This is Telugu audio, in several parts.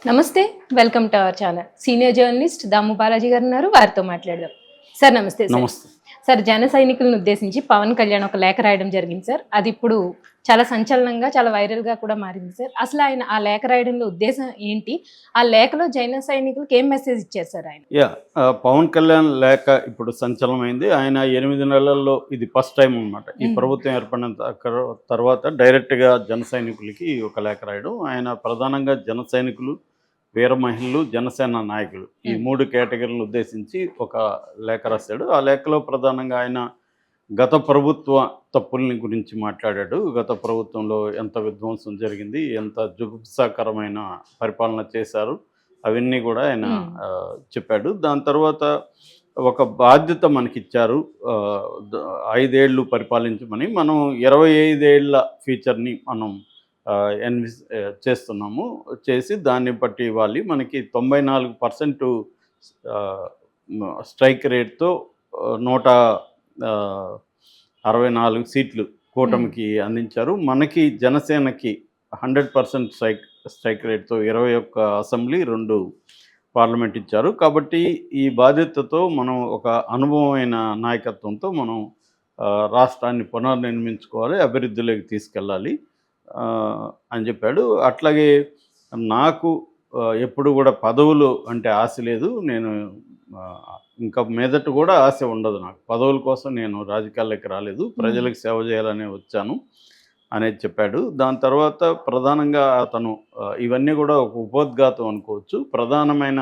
నమస్తే. Welcome to our channel. Senior journalist Damu Balaji గారు ఉన్నారు. వారితో మాట్లాడదాం. సార్ నమస్తే సార్. నమస్తే. సార్ జన సైనికులను ఉద్దేశించి పవన్ కళ్యాణ్ ఒక లేఖ రాయడం జరిగింది సార్. అది ఇప్పుడు చాలా సంచలనంగా, చాలా వైరల్‌గా కూడా మారింది సార్. అసలు ఆయన ఆ లేఖ రాయడంలో ఉద్దేశం ఏంటి? ఆ లేఖలో జన సైనికులకి ఏం మెసేజ్ ఇచ్చారు సార్ ఆయన? పవన్ కళ్యాణ్ లేఖ ఇప్పుడు సంచలనమైంది. ఆయన 8 నెలల్లో ఇది ఫస్ట్ టైం అనమాట. ఈ ప్రభుత్వం ఏర్పడిన తర్వాత డైరెక్ట్‌గా జన సైనికులకి ఒక లేఖ రాయడం. ఆయన ప్రధానంగా జన సైనికులు, వీర మహిళలు, జనసేన నాయకులు ఈ 3 కేటగిరీలను ఉద్దేశించి ఒక లేఖ రాశాడు. ఆ లేఖలో ప్రధానంగా ఆయన గత ప్రభుత్వ తప్పుల్ని గురించి మాట్లాడాడు. గత ప్రభుత్వంలో ఎంత విధ్వంసం జరిగింది, ఎంత జుగుప్సాకరమైన పరిపాలన చేశారు, అవన్నీ కూడా ఆయన చెప్పాడు. దాని తర్వాత ఒక బాధ్యత మనకిచ్చారు, 5 ఏళ్ళు పరిపాలించమని. మనం 25 ఏళ్ల ఫ్యూచర్ని మనం చేస్తున్నాము. చేసి దాన్ని బట్టి ఇవ్వాలి. మనకి 94% స్ట్రైక్ రేట్తో 164 సీట్లు కూటమికి అందించారు. మనకి జనసేనకి 100% స్ట్రైక్ రేట్తో 21 అసెంబ్లీ, 2 పార్లమెంట్ ఇచ్చారు. కాబట్టి ఈ బాధ్యతతో మనం ఒక అనుభవమైన నాయకత్వంతో మనం రాష్ట్రాన్ని పునర్నిర్మించుకోవాలి, అభివృద్ధిలోకి తీసుకెళ్ళాలి అని చెప్పాడు. అట్లాగే నాకు ఎప్పుడు కూడా పదవులు అంటే ఆశ లేదు. నేను ఇంకా మీదట కూడా ఆశ ఉండదు. నాకు పదవుల కోసం నేను రాజకీయాల్లోకి రాలేదు, ప్రజలకు సేవ చేయాలనే వచ్చాను అనేది చెప్పాడు. దాని తర్వాత ప్రధానంగా అతను ఇవన్నీ కూడా ఒక ఉపోద్ఘాతం అనుకోవచ్చు. ప్రధానమైన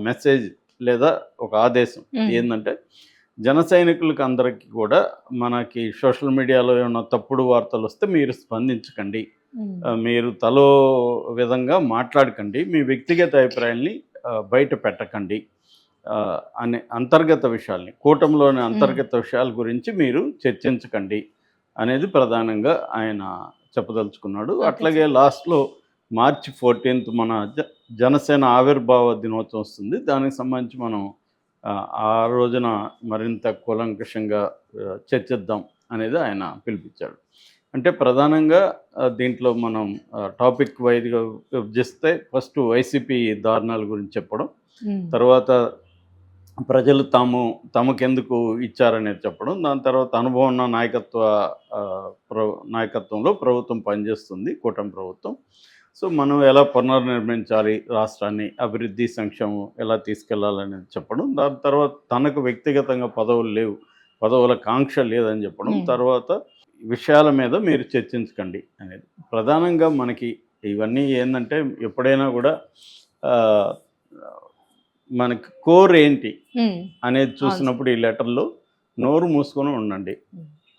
మెసేజ్ లేదా ఒక ఆదేశం ఏంటంటే, జన సైనికులకు అందరికీ కూడా మనకి సోషల్ మీడియాలో ఏమైనా తప్పుడు వార్తలు వస్తే మీరు స్పందించకండి, మీరు తలో విధంగా మాట్లాడకండి, మీ వ్యక్తిగత అభిప్రాయాల్ని బయట పెట్టకండి అనే అంతర్గత విషయాల్ని, కూటమిలోని అంతర్గత విషయాల గురించి మీరు చర్చించకండి అనేది ప్రధానంగా ఆయన చెప్పదలుచుకున్నాడు. అట్లాగే లాస్ట్లో March 14 మన జనసేన ఆవిర్భావ దినోత్సవం వస్తుంది. దానికి సంబంధించి మనం ఆ రోజున మరింత కూలంకషంగా చర్చిద్దాం అనేది ఆయన పిలిపించాడు. అంటే ప్రధానంగా దీంట్లో మనం టాపిక్ వైజ్గా విభజిస్తే ఫస్ట్ వైసీపీ దారుణాల గురించి చెప్పడం, తర్వాత ప్రజలు తమకెందుకు ఇచ్చారనేది చెప్పడం, దాని తర్వాత అనుభవం ఉన్న నాయకత్వంలో ప్రభుత్వం పనిచేస్తుంది, కూటమి ప్రభుత్వం. సో మనం ఎలా పునర్నిర్మించాలి రాష్ట్రాన్ని, అభివృద్ధి సంక్షేమం ఎలా తీసుకెళ్లాలనేది చెప్పడం, దాని తర్వాత తనకు వ్యక్తిగతంగా పదవులు లేవు, పదవుల కాంక్ష లేదని చెప్పడం, తర్వాత విషయాల మీద మీరు చర్చించకండి అనేది. ప్రధానంగా మనకి ఇవన్నీ ఏంటంటే, ఎప్పుడైనా కూడా మనకి కోర్ ఏంటి అనేది చూసినప్పుడు ఈ లెటర్లో నోరు మూసుకొని ఉండండి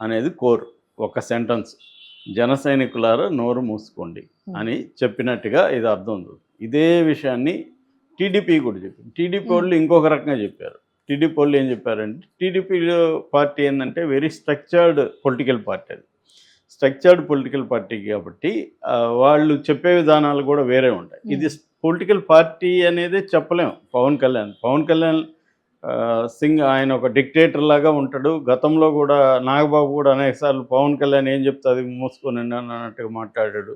అనేది కోర్. ఒక సెంటెన్స్, జన సైనికులారా నోరు మూసుకోండి అని చెప్పినట్టుగా ఇది అర్థం ఉంది. ఇదే విషయాన్ని టీడీపీ కూడా చెప్పింది. టీడీపీ వాళ్ళు ఇంకొక రకంగా చెప్పారు. టీడీపీ వాళ్ళు ఏం చెప్పారంటే, టీడీపీ పార్టీ ఏంటంటే వెరీ స్ట్రక్చర్డ్ పొలిటికల్ పార్టీ. అది స్ట్రక్చర్డ్ పొలిటికల్ పార్టీ కాబట్టి వాళ్ళు చెప్పే విధానాలు కూడా వేరే ఉంటాయి. ఇది పొలిటికల్ పార్టీ అనేది చెప్పలేము. పవన్ కళ్యాణ్ సింగ్ ఆయన ఒక డిక్టేటర్ లాగా ఉంటాడు. గతంలో కూడా నాగబాబు కూడా అనేకసార్లు పవన్ కళ్యాణ్ ఏం చెప్తే అది మూసుకొని అన్నట్టుగా మాట్లాడాడు.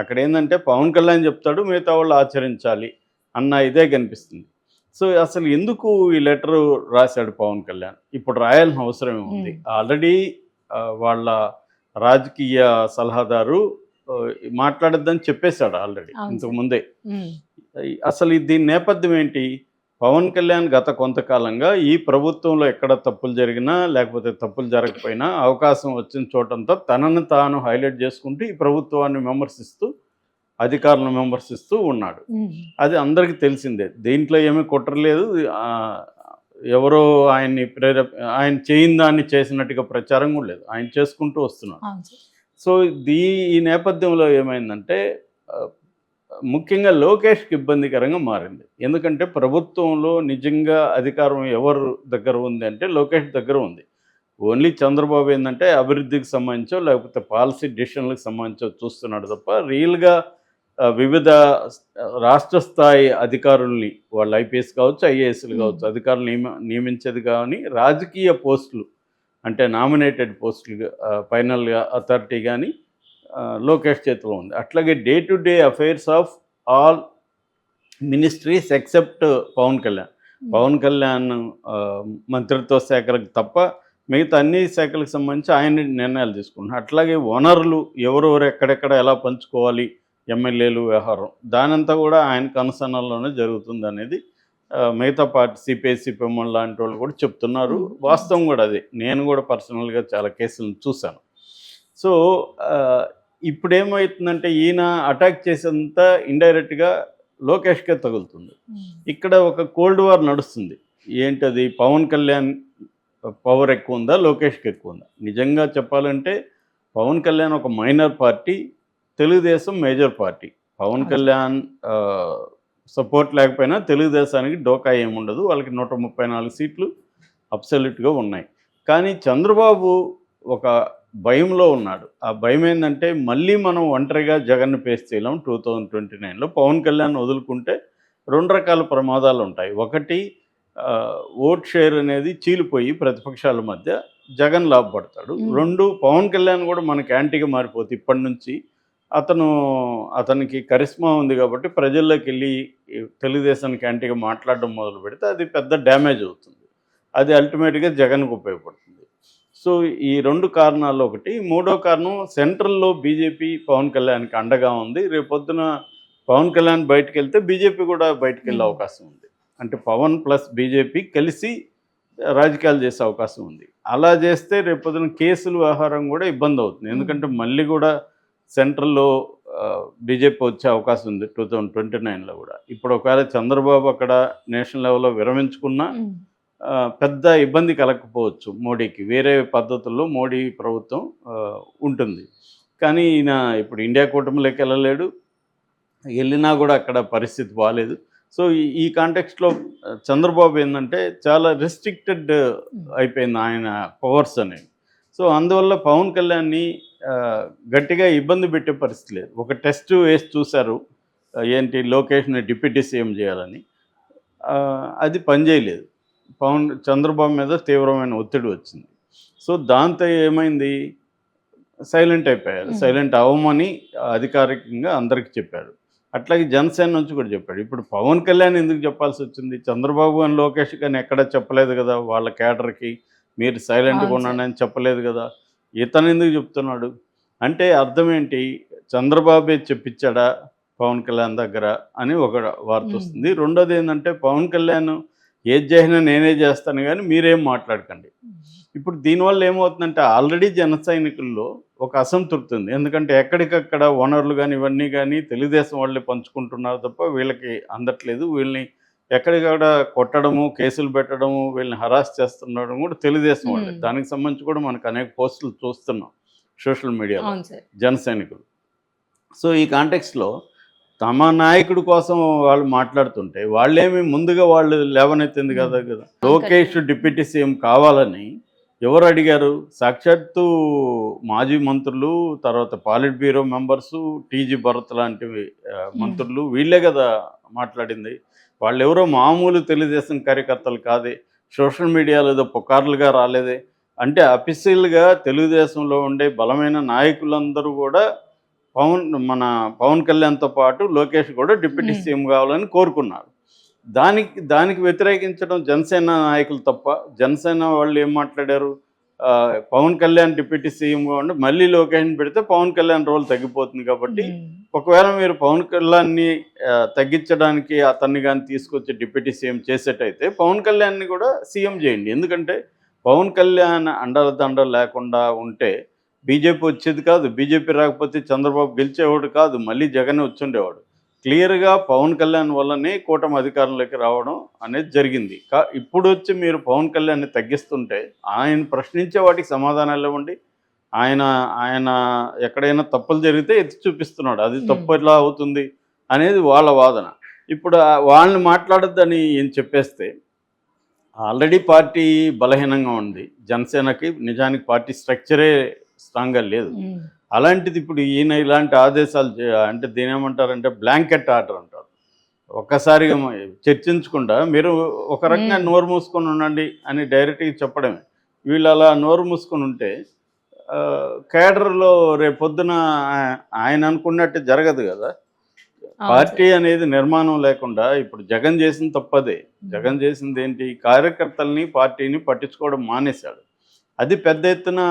అక్కడ ఏంటంటే పవన్ కళ్యాణ్ చెప్తాడు, మిగతా వాళ్ళు ఆచరించాలి అన్న ఇదే కనిపిస్తుంది. సో అసలు ఎందుకు ఈ లెటరు రాశాడు పవన్ కళ్యాణ్? ఇప్పుడు రాయాల్సిన అవసరం ఉంది. ఆల్రెడీ వాళ్ళ రాజకీయ సలహాదారు మాట్లాడద్దని చెప్పేశాడు ఆల్రెడీ ఇంతకుముందే. అసలు దీని నేపథ్యం ఏంటి? పవన్ కళ్యాణ్ గత కొంతకాలంగా ఈ ప్రభుత్వంలో ఎక్కడ తప్పులు జరిగినా లేకపోతే తప్పులు జరగకపోయినా అవకాశం వచ్చిన చోటంతా తనను తాను హైలైట్ చేసుకుంటూ ఈ ప్రభుత్వాన్ని విమర్శిస్తూ, అధికారులను విమర్శిస్తూ ఉన్నాడు. అది అందరికీ తెలిసిందే. దీంట్లో ఏమీ కుట్రలేదు. ఎవరో ఆయన చేయని దాన్ని చేసినట్టుగా ప్రచారం కూడా లేదు. ఆయన చేసుకుంటూ వస్తున్నాడు. సో ఈ నేపథ్యంలో ఏమైందంటే, ముఖ్యంగా లోకేష్కి ఇబ్బందికరంగా మారింది. ఎందుకంటే ప్రభుత్వంలో నిజంగా అధికారం ఎవరు దగ్గర ఉంది అంటే లోకేష్ దగ్గర ఉంది. ఓన్లీ చంద్రబాబు ఏంటంటే అభివృద్ధికి సంబంధించో లేకపోతే పాలసీ డిసిషన్లకు సంబంధించో చూస్తున్నాడు తప్ప, రియల్గా వివిధ రాష్ట్ర స్థాయి అధికారుల్ని, వాళ్ళు ఐపీఎస్ కావచ్చు, ఐఏఎస్లు కావచ్చు, అధికారులు నియమించేది కానీ రాజకీయ పోస్టులు అంటే నామినేటెడ్ పోస్టులు ఫైనల్గా అథారిటీ కానీ లోకేష్ చేతిలో ఉంది. అట్లాగే day to day affairs of all ministries except Pawan Kalyan. Pawan Kalyan ఆ, మంత్రిత్వ శాఖలకు తప్ప మిగతా అన్ని శాఖలకు సంబంధించి ఆయన నిర్ణయాలు తీసుకుంటున్నారు. అట్లాగే వనరులు ఎవరెవరు ఎక్కడెక్కడ ఎలా పంచుకోవాలి, ఎమ్మెల్యేలు వ్యవహారం దానంతా కూడా ఆయన కనుసన్నల్లోనే జరుగుతుంది అనేది మిగతా పార్టీ సిపిఐ సిపిఎం లాంటి వాళ్ళు కూడా చెప్తున్నారు. వాస్తవం కూడా అది. నేను కూడా పర్సనల్గా చాలా కేసులను చూశాను. సో ఇప్పుడు ఏమవుతుందంటే ఈయన అటాక్ చేసేంత ఇండైరెక్ట్గా లోకేష్కే తగులుతుంది. ఇక్కడ ఒక కోల్డ్ వార్ నడుస్తుంది. ఏంటది? పవన్ కళ్యాణ్ పవర్ ఎక్కువ ఉందా, లోకేష్కి ఎక్కువ ఉందా? నిజంగా చెప్పాలంటే పవన్ కళ్యాణ్ ఒక minor party, Telugu Desam major party. Pawan Kalyan support లేకపోయినా తెలుగుదేశానికి డోకా ఏముండదు. వాళ్ళకి 134 సీట్లు అబ్సల్యూట్గా ఉన్నాయి. కానీ చంద్రబాబు ఒక భయంలో ఉన్నాడు. ఆ భయం ఏంటంటే మళ్ళీ మనం ఒంటరిగా జగన్ను ఫేస్ చేయలేం 2029లో. పవన్ కళ్యాణ్ వదులుకుంటే 2 రకాల ప్రమాదాలు ఉంటాయి. ఒకటి, ఓట్ షేర్ అనేది చీలిపోయి ప్రతిపక్షాల మధ్య జగన్ లాభపడతాడు. 2, పవన్ కళ్యాణ్ కూడా మనకి యాంటీగా మారిపోతే ఇప్పటి నుంచి అతనికి కరిస్మా ఉంది కాబట్టి ప్రజల్లోకి వెళ్ళి తెలుగుదేశానికి యాంటీగా మాట్లాడడం మొదలు పెడితే అది పెద్ద డ్యామేజ్ అవుతుంది. అది అల్టిమేట్గా జగన్కు ఉపయోగపడుతుంది. సో ఈ 2 కారణాలు ఒకటి. మూడో కారణం, సెంట్రల్లో బీజేపీ పవన్ కళ్యాణ్కి అండగా ఉంది. రేపొద్దున పవన్ కళ్యాణ్ బయటకు వెళ్తే బీజేపీ కూడా బయటకు వెళ్ళే అవకాశం ఉంది. అంటే పవన్ ప్లస్ బీజేపీ కలిసి రాజకీయాలు చేసే అవకాశం ఉంది. అలా చేస్తే రేపొద్దున కేసులు వ్యవహారం కూడా ఇబ్బంది అవుతుంది. ఎందుకంటే మళ్ళీ కూడా సెంట్రల్లో బీజేపీ వచ్చే అవకాశం ఉంది 2029లో కూడా. ఇప్పుడు ఒకవేళ చంద్రబాబు అక్కడ నేషనల్ లెవెల్లో విరమించుకున్నా పెద్ద ఇబ్బంది కలగకపోవచ్చు మోడీకి. వేరే పద్ధతుల్లో మోడీ ప్రభుత్వం ఉంటుంది. కానీ ఈయన ఇప్పుడు ఇండియా కూటమిలోకి వెళ్ళలేడు. వెళ్ళినా కూడా అక్కడ పరిస్థితి బాగాలేదు. సో ఈ కాంటెక్స్ట్లో చంద్రబాబు ఏంటంటే చాలా రెస్ట్రిక్టెడ్ అయిపోయింది ఆయన పవర్స్ అనేవి. సో అందువల్ల పవన్ కళ్యాణ్ని గట్టిగా ఇబ్బంది పెట్టే పరిస్థితి లేదు. ఒక టెస్ట్ వేసి చూశారు, ఏంటి లోకేష్ని డిప్యూటీ సీఎం చేయాలని. అది పనిచేయలేదు. చంద్రబాబు మీద తీవ్రమైన ఒత్తిడి వచ్చింది. సో దాంతో ఏమైంది, సైలెంట్ అయిపోయారు. సైలెంట్ అవ్వమని అధికారికంగా అందరికీ చెప్పారు. అట్లాగే జనసేన నుంచి కూడా చెప్పాడు. ఇప్పుడు పవన్ కళ్యాణ్ ఎందుకు చెప్పాల్సి వచ్చింది? చంద్రబాబు అని లోకేష్ కానీ ఎక్కడ చెప్పలేదు కదా, వాళ్ళ క్యాడర్కి మీరు సైలెంట్గా ఉండండి అని చెప్పలేదు కదా. ఇతను ఎందుకు చెప్తున్నాడు అంటే అర్థం ఏంటి? చంద్రబాబే చెప్పించాడా పవన్ కళ్యాణ్ దగ్గర అని ఒక వార్త వస్తుంది. రెండోది ఏంటంటే పవన్ కళ్యాణ్ ఏది చేసినా నేనే చేస్తాను కానీ మీరేం మాట్లాడకండి. ఇప్పుడు దీనివల్ల ఏమవుతుందంటే ఆల్రెడీ జన సైనికుల్లో ఒక అసంతృప్తి ఉంది. ఎందుకంటే ఎక్కడికక్కడ వనరులు కానీ ఇవన్నీ కానీ తెలుగుదేశం వాళ్ళే పంచుకుంటున్నారు తప్ప వీళ్ళకి అందట్లేదు. వీళ్ళని ఎక్కడికక్కడ కొట్టడము, కేసులు పెట్టడము, వీళ్ళని హరాస్ చేస్తుండడం కూడా తెలుగుదేశం వాళ్ళే. దానికి సంబంధించి కూడా మనకు అనేక పోస్టులు చూస్తున్నాం సోషల్ మీడియాలో జన సైనికులు. సో ఈ కాంటెక్స్లో తమ నాయకుడి కోసం వాళ్ళు మాట్లాడుతుంటే వాళ్ళేమి ముందుగా వాళ్ళు లేవనెత్తింది కదా. లోకేష్ డిప్యూటీ సీఎం కావాలని ఎవరు అడిగారు? సాక్షాత్తు మాజీ మంత్రులు, తర్వాత పాలిట్ బ్యూరో మెంబర్సు, టీజీ భరత్ లాంటి మంత్రులు వీళ్ళే కదా మాట్లాడింది. వాళ్ళు ఎవరో మామూలు తెలుగుదేశం కార్యకర్తలు కాదే, సోషల్ మీడియాలో ఏదో పుకార్లుగా రాలేదే. అంటే అఫీషియల్గా తెలుగుదేశంలో ఉండే బలమైన నాయకులందరూ కూడా పవన్ కళ్యాణ్తో పాటు లోకేష్ కూడా డిప్యూటీ సీఎం కావాలని కోరుకున్నారు. దానికి వ్యతిరేకించడం జనసేన నాయకులు తప్ప. జనసేన వాళ్ళు ఏం మాట్లాడారు? పవన్ కళ్యాణ్ డిప్యూటీ సీఎంగా ఉండి మళ్ళీ లోకేష్ని పెడితే పవన్ కళ్యాణ్ రోల్ తగ్గిపోతుంది కాబట్టి ఒకవేళ మీరు పవన్ కళ్యాణ్ని తగ్గించడానికి అతన్ని కానీ తీసుకొచ్చి డిప్యూటీ సీఎం చేసేటైతే పవన్ కళ్యాణ్ని కూడా సీఎం చేయండి. ఎందుకంటే పవన్ కళ్యాణ్ అండదండ లేకుండా ఉంటే బీజేపీ వచ్చేది కాదు. బీజేపీ రాకపోతే చంద్రబాబు గెలిచేవాడు కాదు, మళ్ళీ జగన్ వచ్చుండేవాడు. క్లియర్గా పవన్ కళ్యాణ్ వల్లనే కూటమి అధికారంలోకి రావడం అనేది జరిగింది. ఇప్పుడు వచ్చి మీరు పవన్ కళ్యాణ్ని తగ్గిస్తుంటే ఆయన ప్రశ్నించే వాటికి సమాధానాలు ఇవ్వండి. ఆయన ఎక్కడైనా తప్పులు జరిగితే ఎత్తి చూపిస్తున్నాడు. అది తప్పు ఎలా అవుతుంది అనేది వాళ్ళ వాదన. ఇప్పుడు వాళ్ళని మాట్లాడొద్దని ఏం చెప్పేస్తే ఆల్రెడీ పార్టీ బలహీనంగా ఉంది. జనసేనకి నిజానికి పార్టీ స్ట్రక్చరే స్ట్రాంగ్గా లేదు. అలాంటిది ఇప్పుడు ఈయన ఇలాంటి ఆదేశాలు అంటే దీని ఏమంటారంటే బ్లాంకెట్ ఆర్డర్ అంటారు. ఒక్కసారిగా చర్చించకుండా మీరు ఒక రకంగా నోరు మూసుకొని ఉండండి అని డైరెక్ట్గా చెప్పడమే. వీళ్ళు అలా నోరు మూసుకొని ఉంటే కేడర్లో రేపొద్దున ఆయన అనుకున్నట్టు జరగదు కదా. పార్టీ అనేది నిర్మాణం లేకుండా ఇప్పుడు జగన్ చేసిన తప్పదే. జగన్ చేసింది ఏంటి, కార్యకర్తల్ని పార్టీని పట్టించుకోవడం మానేశాడు. అది పెద్ద ఎత్తున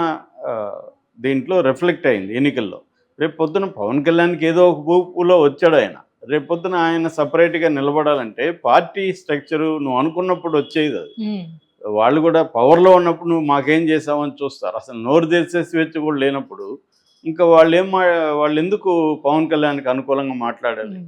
దీంట్లో రిఫ్లెక్ట్ అయింది ఎన్నికల్లో. రేపు పొద్దున పవన్ కళ్యాణ్కి ఏదో ఒక ఊపులో వచ్చాడు ఆయన. రేపు పొద్దున ఆయన సపరేట్గా నిలబడాలంటే పార్టీ స్ట్రక్చరు నువ్వు అనుకున్నప్పుడు వచ్చేది అది. వాళ్ళు కూడా పవర్లో ఉన్నప్పుడు నువ్వు మాకేం చేసావని చూస్తారు. అసలు నోరు తెరిసే స్వేచ్ఛ కూడా లేనప్పుడు ఇంకా వాళ్ళు ఎందుకు పవన్ కళ్యాణ్కి అనుకూలంగా మాట్లాడాలి?